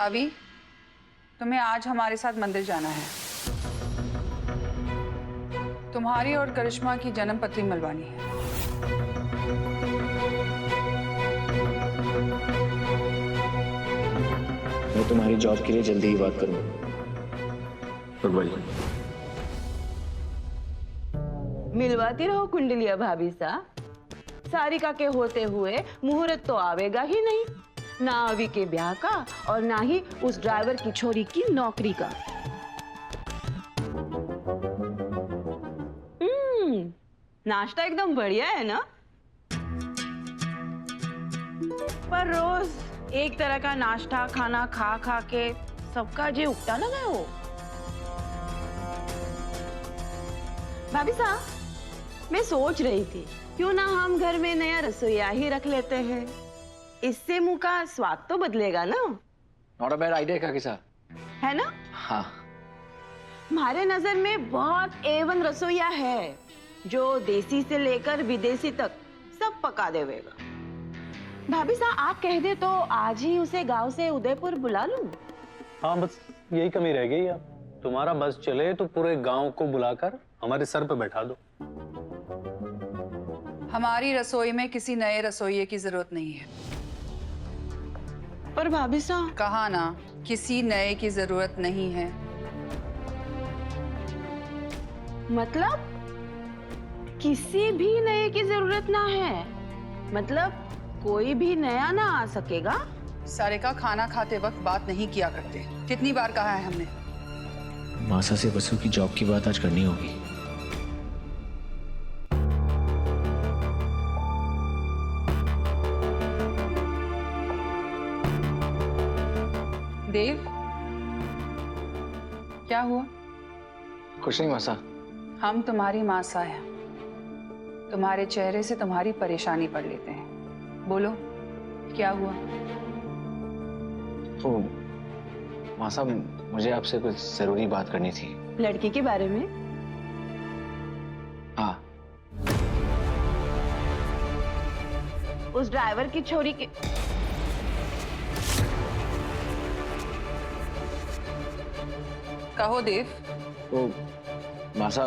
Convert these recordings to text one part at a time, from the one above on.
अभी तुम्हें आज हमारे साथ मंदिर जाना है। तुम्हारी और करिश्मा की जन्म पत्री मिलवानी है। मैं तुम्हारी जॉब के लिए जल्दी ही बात करूंगा। मिलवाती रहो कुंडलिया भाभी सा। सारिका के होते हुए मुहूर्त तो आवेगा ही नहीं, ना अभी के ब्याह का और ना ही उस ड्राइवर की छोरी की नौकरी का। नाश्ता एकदम बढ़िया है ना? पर रोज एक तरह का नाश्ता खाना खा खा के सबका जी उगता लगा हो। भाभी साहब, मैं सोच रही थी क्यों ना हम घर में नया रसोईया ही रख लेते हैं। इससे मुंह का स्वाद तो बदलेगा ना। नॉट अ बैड आइडिया काकी साहब। है ना? हाँ। हमारे नजर में बहुत A1 रसोईया है जो देसी से लेकर विदेशी तक सब पका देवेगा। भाभी साहब, आप कह दे तो आज ही उसे गांव से उदयपुर बुला लूं। हाँ, बस यही कमी रह गई अब। तुम्हारा बस चले तो पूरे गांव को बुलाकर हमारे सर पे बैठा दो। हमारी रसोई में किसी नए रसोइये की जरूरत नहीं है। पर भाभी साहब, कहा ना, किसी नए की जरूरत नहीं है। मतलब किसी भी नए की जरूरत ना है? मतलब कोई भी नया ना आ सकेगा? सारिका, खाना खाते वक्त बात नहीं किया करते। कितनी बार कहा है हमने? मासा से वसु की जॉब की बात आज करनी होगी। देव, क्या हुआ? कुछ नहीं मासा। हम तुम्हारी मासा हैं। तुम्हारे चेहरे से तुम्हारी परेशानी पढ़ लेते हैं। बोलो, क्या हुआ? तो मासा, मुझे आपसे कुछ जरूरी बात करनी थी। लड़की के बारे में? हाँ। उस ड्राइवर की छोरी के। कहो देव। तो मासा,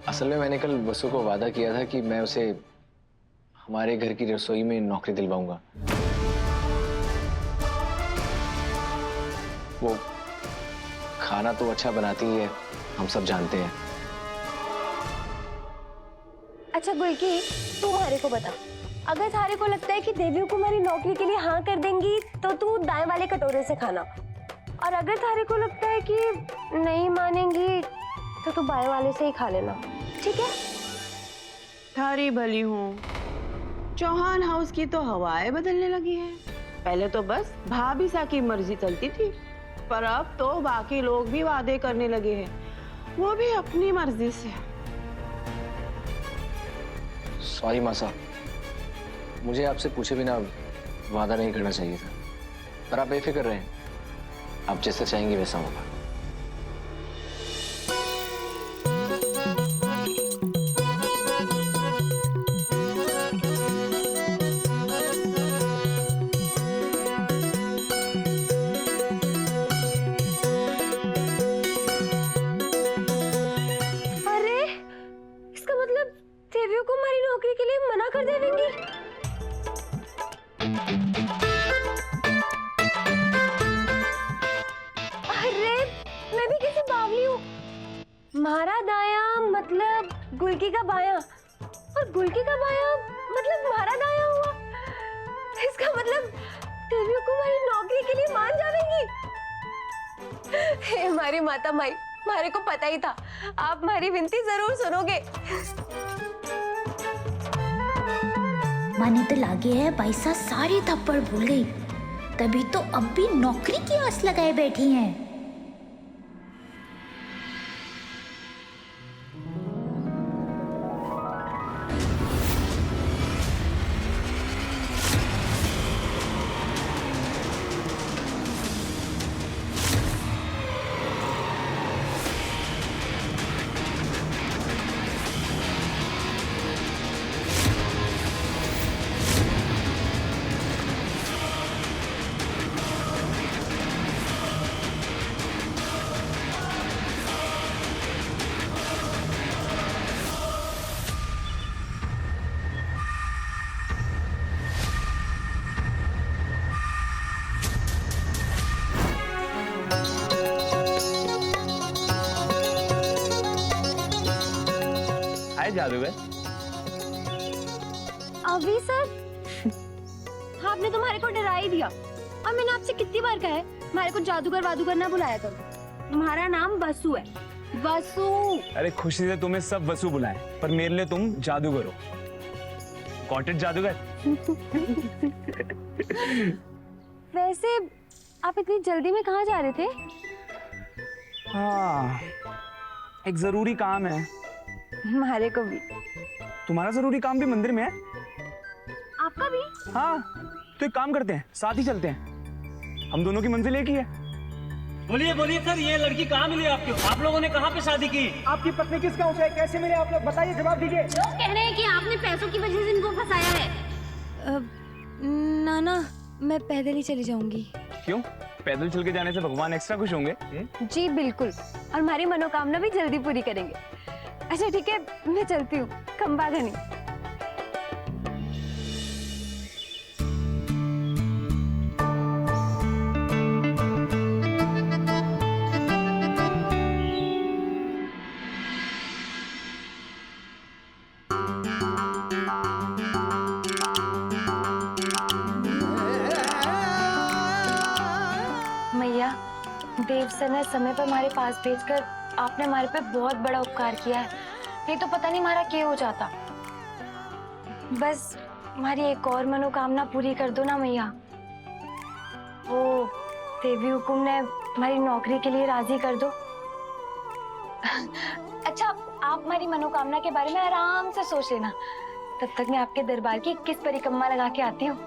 असल में मैंने कल वसु को वादा किया था कि मैं उसे हमारे घर की रसोई में नौकरी दिलवाऊंगा। वो खाना तो अच्छा बनाती ही है, हम सब जानते हैं। अच्छा गुलकी, तू मारे को बता, अगर थारे को लगता है कि देवी कुमारी नौकरी के लिए हाँ कर देंगी तो तू दाएं वाले कटोरे से खाना, और अगर थारे को लगता है कि नहीं मानेंगी तो तू बाएं वाले से ही खा लेना, ठीक है? थारी भली हूँ, चौहान हाउस की तो हवाएं बदलने लगी है। पहले तो बस भाभी सा की मर्जी चलती थी, पर अब तो बाकी लोग भी वादे करने लगे हैं, वो भी अपनी मर्जी से। सॉरी मासा, मुझे आपसे पूछे बिना वादा नहीं करना चाहिए था, पर आप बेफिक्र रहें, आप जैसा चाहेंगे वैसा होगा। अरे, इसका मतलब देवी कुमारी नौकरी के लिए मना कर देवेंगी? अरे, मैं भी किसी बावली हूँ। मारा दाया मतलब गुलकी का बाया, और गुलकी का बाया मतलब मारा दाया हुआ। इसका मतलब देवी कुमारी नौकरी के लिए मान जाएंगी। हे हमारी माता माई, मारे को पता ही था आप हमारी विनती जरूर सुनोगे। माने तो लागे है पैसा सारी थप्पड़ भूल गई, तभी तो अब भी नौकरी की आस लगाए बैठी हैं। जादूगर? अभी सर आपने तो हमारे को डरा ही दिया, और मैंने आपसे कितनी बार कहा है हमारे को जादूगर वादूगर ना बुलाया करो। तुम्हारा नाम वसु है, वसु। अरे खुशी से तुम्हें सब वसु बुलाएं, पर मेरे लिए तुम जादूगर हो। कॉटेज जादूगर। वैसे आप इतनी जल्दी में कहाँ जा रहे थे? हाँ, एक जरूरी काम है। हमारे को भी। तुम्हारा जरूरी काम भी मंदिर में है? आपका भी? हाँ, तो एक काम करते हैं, साथ ही चलते हैं। हम दोनों की मंजिल एक ही है। बोलिए बोलिए सर, ये लड़की कहाँ मिली आपको? आप लोगों ने कहाँ पे शादी की? आपकी पत्नी किस गांव से है? कैसे मिले आप लोग? बताइए, जवाब दीजिए। लोग कह रहे हैं कि आपने पैसों की वजह से इनको फंसाया है। नाना, मैं पैदल ही चली जाऊंगी। क्यों? पैदल चल के जाने से भगवान एक्स्ट्रा खुश होंगे? जी बिल्कुल, और हमारी मनोकामना भी जल्दी पूरी करेंगे। अच्छा ठीक है, मैं चलती हूँ। खंबा घनी। मैया, देव सर ने समय पर हमारे पास भेजकर आपने हमारे पे बहुत बड़ा उपकार किया है। नहीं तो पता नहीं हमारा क्या हो जाता। बस हमारी एक और मनोकामना पूरी कर दो ना मैया। वो देवी हुकुम ने हमारी नौकरी के लिए राजी कर दो। अच्छा, आप हमारी मनोकामना के बारे में आराम से सोच लेना। तब तक मैं आपके दरबार की 21 परिक्रमा लगा के आती हूँ।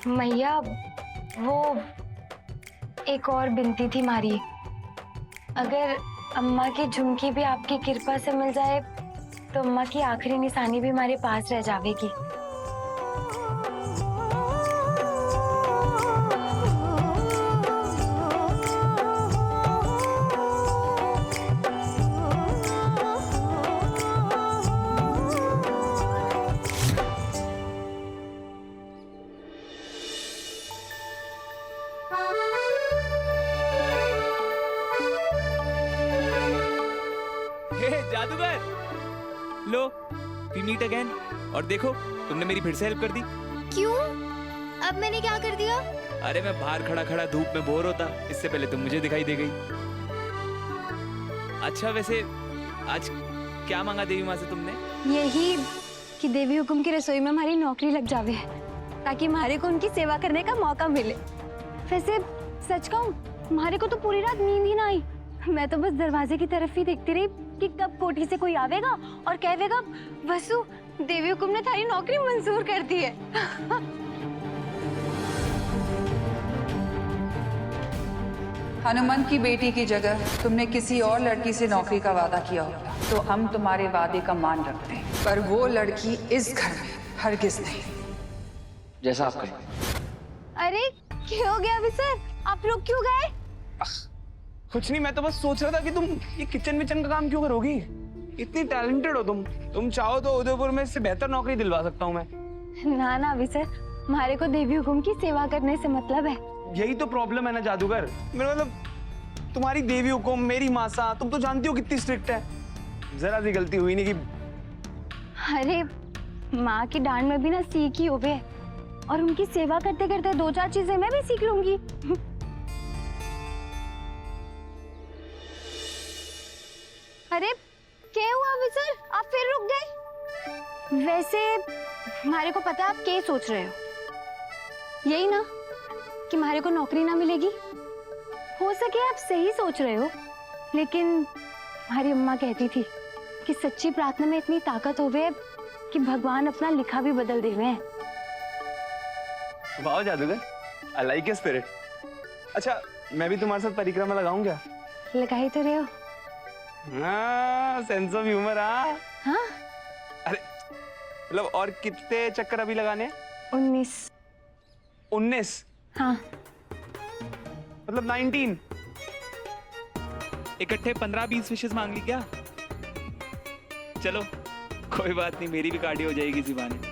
मैया, वो एक और बिनती थी हमारी। अगर अम्मा की झुमकी भी आपकी कृपा से मिल जाए तो अम्मा की आखिरी निशानी भी हमारे पास रह जाएगी। जादूगर, लो, we meet again। और देखो, तुमने मेरी फिर से हेल्प कर दी। क्यों? अब मैंने क्या कर दिया? अरे मैं बाहर खड़ा खड़ा धूप में बोर होता, इससे पहले तुम मुझे दिखाई दे गई। अच्छा वैसे आज क्या मांगा देवी माँ से तुमने? यही कि देवी हुकुम की रसोई में हमारी नौकरी लग जावे, ताकि हमारे को उनकी सेवा करने का मौका मिले। वैसे सच कहूँ, हमारे को तो पूरी रात नींद ही ना आई। मैं तो बस दरवाजे की तरफ ही देखती रही कि कब कोठी से कोई आवेगा और कहेगा, वसु, देवी हुकुम ने थारी नौकरी मंजूर कर दी है। हनुमान की बेटी की जगह तुमने किसी और लड़की से नौकरी का वादा किया होगा तो हम तुम्हारे वादे का मान रखते हैं, पर वो लड़की इस घर में हरगिज नहीं। जैसा आप कहें। अरे क्या हो गया अभी सर? आप लोग क्यों गए? कुछ नहीं, मैं तो बस सोच रहा था कि तुम ये किचन विचन का काम क्यों करोगी? इतनी टैलेंटेड हो तुम चाहो तो उदयपुर में इससे बेहतर नौकरी दिलवा सकता हूँ मैं। ना ना अभी सर, हमारे को देवी हुकुम की सेवा करने से मतलब है। यही तो प्रॉब्लम है ना जादूगर। मेरा मतलब, तुम्हारी देवी हुकुम, मेरी मासा, तुम तो जानती हो कितनी स्ट्रिक्ट है। जरा सी गलती हुई नहीं कि। अरे माँ की डांट में भी ना सीख ही होवे, और उनकी सेवा करते करते 2-4 चीजें मैं भी सीख लूंगी। अरे क्या हुआ अभी सर? आप फिर रुक गए? वैसे हमारे को पता है आप क्या सोच रहे हो। यही ना कि हमारे को नौकरी ना मिलेगी। हो सके आप सही सोच रहे हो, लेकिन हमारी अम्मा कहती थी कि सच्ची प्रार्थना में इतनी ताकत होवे कि भगवान अपना लिखा भी बदल देवे हैं। वाह जादूगर, आई लाइक योर स्पिरिट। अच्छा मैं भी तुम्हारे साथ परिक्रमा लगाऊं क्या? लगा ही तो रहे हो। हाँ, सेंस ऑफ ह्यूमर। हाँ? अरे मतलब और कितने चक्कर अभी लगाने हैं? 19। हाँ। मतलब 19। इकट्ठे 15-20 विशेष मांग ली क्या? चलो कोई बात नहीं, मेरी भी कार्डियो हो जाएगी इसी बहाने।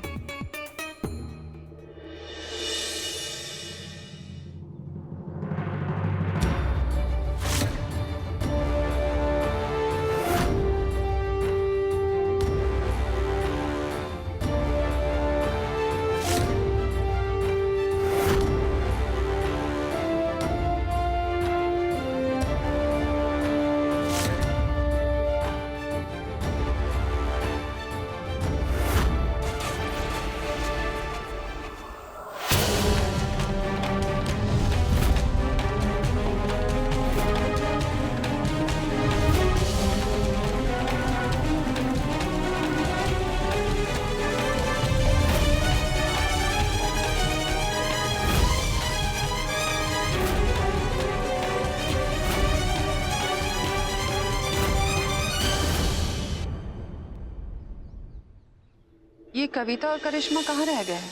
ये कविता और करिश्मा कहाँ रह गए हैं?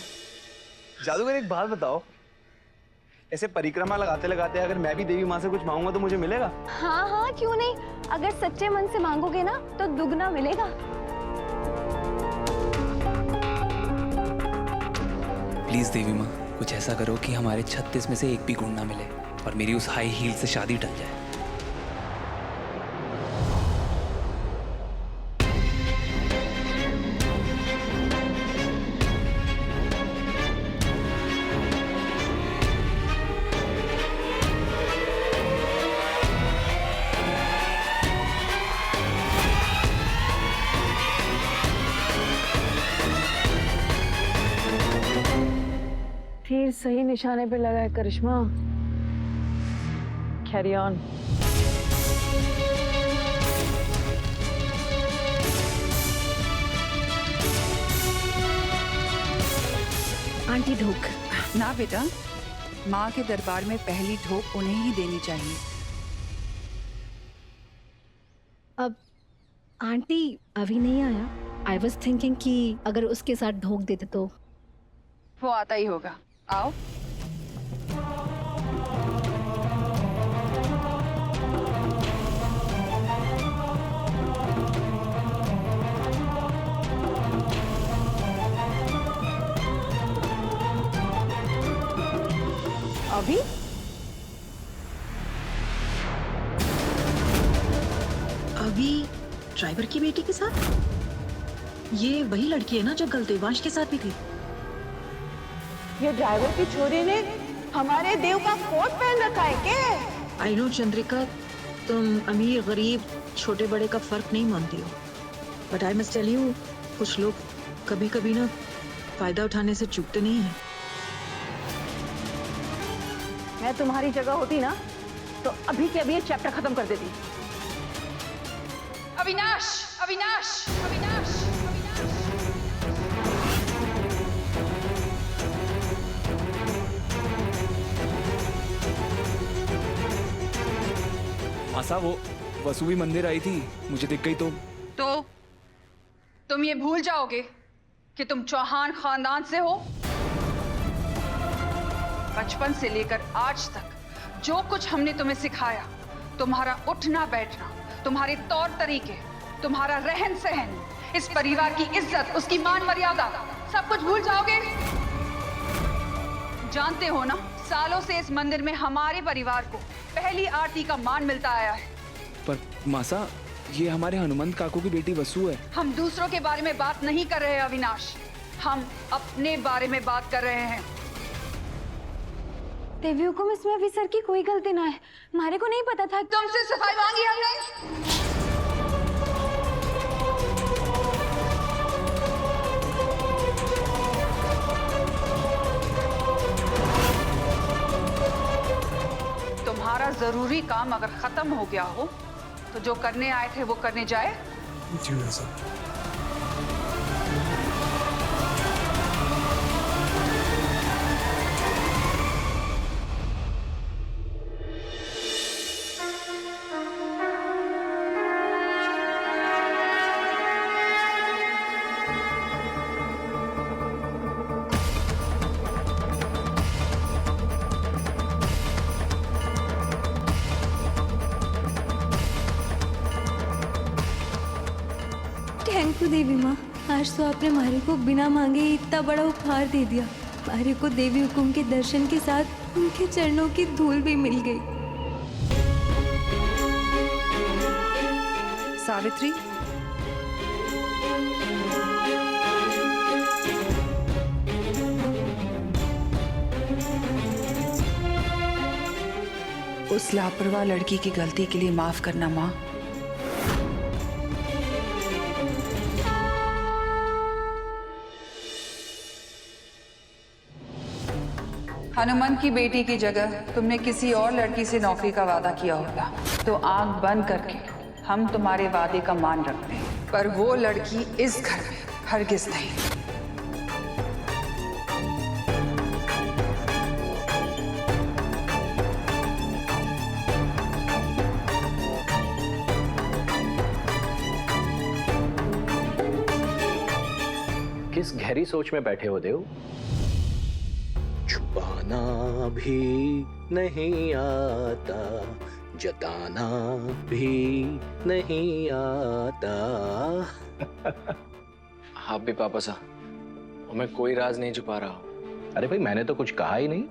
जादूगर एक बात बताओ, ऐसे परिक्रमा लगाते लगाते अगर मैं भी देवी माँ से कुछ मांगूंगा तो मुझे मिलेगा? हाँ हाँ, क्यों नहीं। अगर सच्चे मन से मांगोगे ना तो दुगना मिलेगा। प्लीज देवी माँ, कुछ ऐसा करो कि हमारे 36 में से एक भी गुण ना मिले और मेरी उस हाई हील से शादी टल जाए। तीर सही निशाने पे लगा है करिश्मा। Carry on. आंटी ढोक। ना बेटा, माँ के दरबार में पहली ढोक उन्हें ही देनी चाहिए। अब आंटी अभी नहीं आया। आई वॉज थिंकिंग कि अगर उसके साथ ढोक देते तो। वो आता ही होगा, आओ। अभी अभी ड्राइवर की बेटी के साथ? ये वही लड़की है ना जो कल देवांश के साथ भी थी? ये ड्राइवर की छोरी ने हमारे देव का कोट पहन रखा है क्या? आई नो चंद्रिका, तुम अमीर गरीब छोटे बड़े का फर्क नहीं मानती हो, but I must tell you, कुछ लोग कभी कभी ना फायदा उठाने से चूकते नहीं हैं। मैं तुम्हारी जगह होती ना तो अभी के अभी ये चैप्टर खत्म कर देती। अविनाश, अविनाश, अविनाश, मासा, वो वसुवी मंदिर आई थी, मुझे दिख गई तो तुम ये भूल जाओगे कि तुम चौहान खानदान से हो। बचपन से लेकर आज तक जो कुछ हमने तुम्हें सिखाया, तुम्हारा उठना बैठना, तुम्हारे तौर तरीके, तुम्हारा रहन सहन, इस परिवार की इज्जत, उसकी मान मर्यादा, सब कुछ भूल जाओगे। जानते हो ना, सालों से इस मंदिर में हमारे परिवार को पहली आरती का मान मिलता आया है। पर मासा, ये हमारे हनुमंत काकू की बेटी वसु है। हम दूसरों के बारे में बात नहीं कर रहे हैं अविनाश, हम अपने बारे में बात कर रहे हैं। देवी हुकुम, इसमें अभी सर की कोई गलती ना है। हमारे को नहीं पता था। तुमसे सफाई मांगी हमने। तुम्हारा जरूरी काम अगर खत्म हो गया हो तो जो करने आए थे वो करने जाए। जी मासा। थैंक यू देवी माँ, आज तो आपने मारे को बिना मांगे इतना बड़ा उपहार दे दिया। मारे को देवी हुकुम के दर्शन के साथ उनके चरणों की धूल भी मिल गई। सावित्री, उस लापरवाह लड़की की गलती के लिए माफ करना माँ। हनुमंत की बेटी की जगह तुमने किसी और लड़की से नौकरी का वादा किया होगा तो आंख बंद करके हम तुम्हारे वादे का मान रखते हैं, पर वो लड़की इस घर में हरगिज नहीं। किस गहरी सोच में बैठे हो देव? छुपाना भी नहीं आता, जताना भी नहीं आता। आप भी पापा सा, मैं कोई राज नहीं छुपा रहा हूं। अरे भाई मैंने तो कुछ कहा ही नहीं,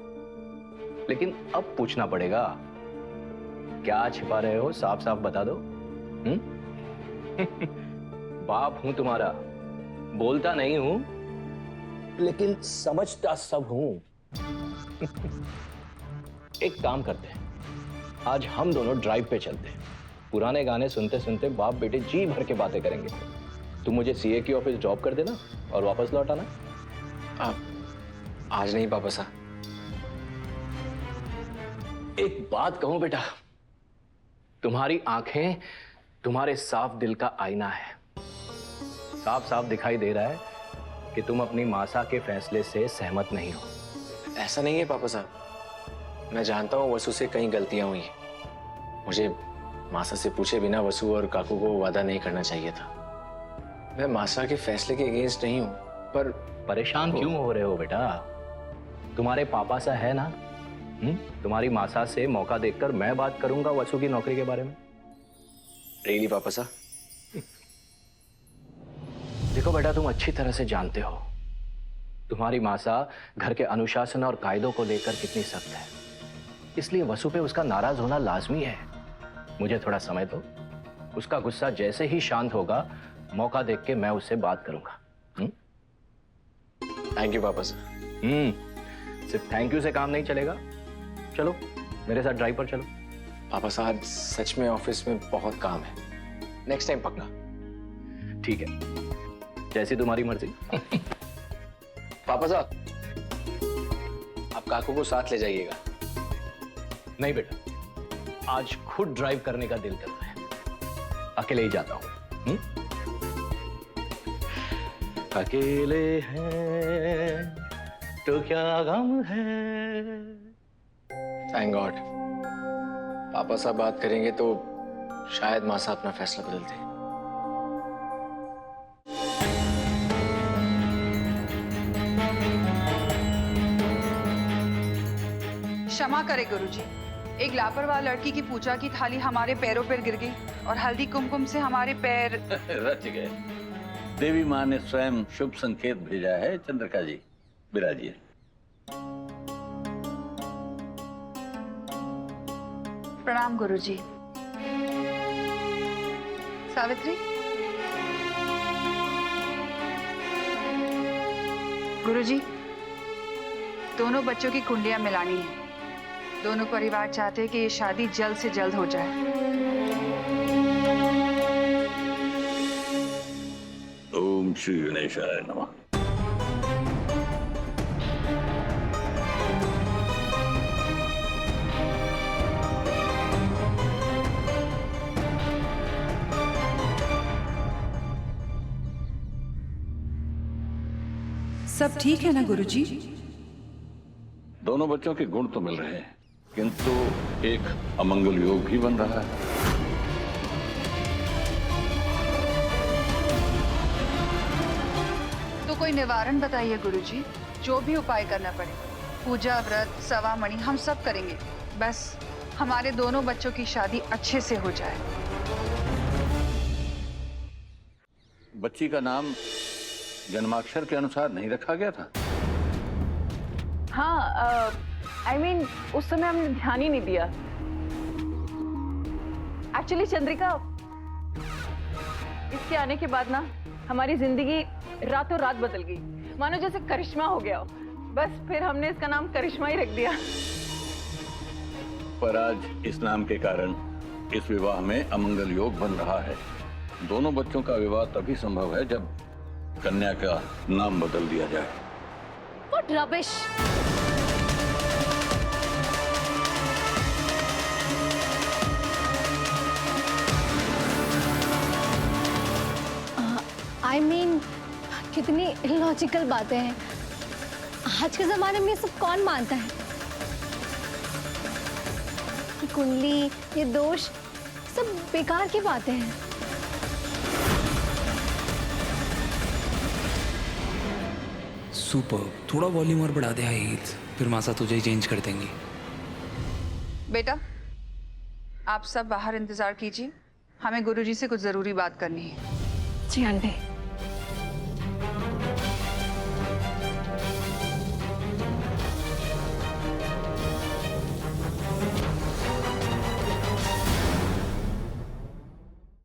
लेकिन अब पूछना पड़ेगा, क्या छिपा रहे हो? साफ साफ बता दो। बाप हूं तुम्हारा, बोलता नहीं हूं, लेकिन समझता सब हूं। एक काम करते हैं, आज हम दोनों ड्राइव पे चलते हैं। पुराने गाने सुनते सुनते बाप बेटे जी भर के बातें करेंगे। तुम मुझे सीए की ऑफिस ड्रॉप कर देना और वापस लौट आना। आज नहीं पापा सा। एक बात कहूं बेटा, तुम्हारी आंखें तुम्हारे साफ दिल का आईना है। साफ साफ दिखाई दे रहा है कि तुम अपनी मासा के फैसले से सहमत नहीं हो। ऐसा नहीं है पापा साहब, मैं जानता हूं वसु से कई गलतियां हुई। मुझे मासा से पूछे बिना वसु और काकू को वादा नहीं करना चाहिए था। मैं मासा के फैसले के अगेंस्ट नहीं हूं, पर परेशान क्यों हो रहे हो बेटा? तुम्हारे पापा सा है ना? तुम्हारी मासा से मौका देखकर मैं बात करूंगा वसु की नौकरी के बारे में। रियली पापा सा? देखो बेटा, तुम अच्छी तरह से जानते हो तुम्हारी मासा घर के अनुशासन और कायदों को लेकर कितनी सख्त है। इसलिए वसु पे उसका नाराज होना लाजमी है। मुझे थोड़ा समय दो, उसका गुस्सा जैसे ही शांत होगा मौका देख के मैं उससे बात करूंगा। थैंक यू पापा साहब। सिर्फ थैंक यू से काम नहीं चलेगा। चलो मेरे साथ ड्राइव पर चलो। पापा साहब सच में ऑफिस में बहुत काम है, नेक्स्ट टाइम पक्का। ठीक है, जैसी तुम्हारी मर्जी। पापा साहब आप काकू को साथ ले जाइएगा। नहीं बेटा, आज खुद ड्राइव करने का दिल करता है, अकेले ही जाता हूं। अकेले हैं तो क्या गम है। थैंक गॉड पापा साहब बात करेंगे तो शायद मासा अपना फैसला बदल दे। क्षमा करे गुरुजी, एक लापरवाह लड़की की पूजा की थाली हमारे पैरों पर गिर गई और हल्दी कुमकुम से हमारे पैर रच गए। देवी माँ ने स्वयं शुभ संकेत भेजा है। चंद्रिका जी विराजिए। प्रणाम गुरुजी। सावित्री, गुरुजी दोनों बच्चों की कुंडलियां मिलानी है। दोनों परिवार चाहते हैं कि ये शादी जल्द से जल्द हो जाए। ओम श्री गणेशाय नमः। सब ठीक है ना गुरुजी? दोनों बच्चों के गुण तो मिल रहे हैं, किंतु एक अमंगल योग भी बन रहा है। तो कोई निवारण बताइए गुरुजी, जो भी उपाय करना पड़े। पूजा व्रत सवा मणि हम सब करेंगे, बस हमारे दोनों बच्चों की शादी अच्छे से हो जाए। बच्ची का नाम जन्माक्षर के अनुसार नहीं रखा गया था? हाँ, I mean, उस समय हमने ध्यान ही नहीं दिया। एक्चुअली चंद्रिका, इसके आने के बाद ना हमारी जिंदगी रातों रात बदल गई, मानो जैसे करिश्मा हो गया हो। बस फिर हमने इसका नाम करिश्मा ही रख दिया। पर आज इस नाम के कारण इस विवाह में अमंगल योग बन रहा है। दोनों बच्चों का विवाह तभी संभव है जब कन्या का नाम बदल दिया जाए। What rubbish! I mean, कितनी इलॉजिकल बातें हैं। आज के जमाने में ये सब कौन मानता है? ये कुंडली, ये दोष, सब बेकार की बातें हैं। सुपर। थोड़ा वॉल्यूम और बढ़ा दे हाई हील्स, फिर मासा तुझे ही चेंज कर देंगी। बेटा, आप सब बाहर इंतजार कीजिए, हमें गुरुजी से कुछ जरूरी बात करनी है। जी आंटी।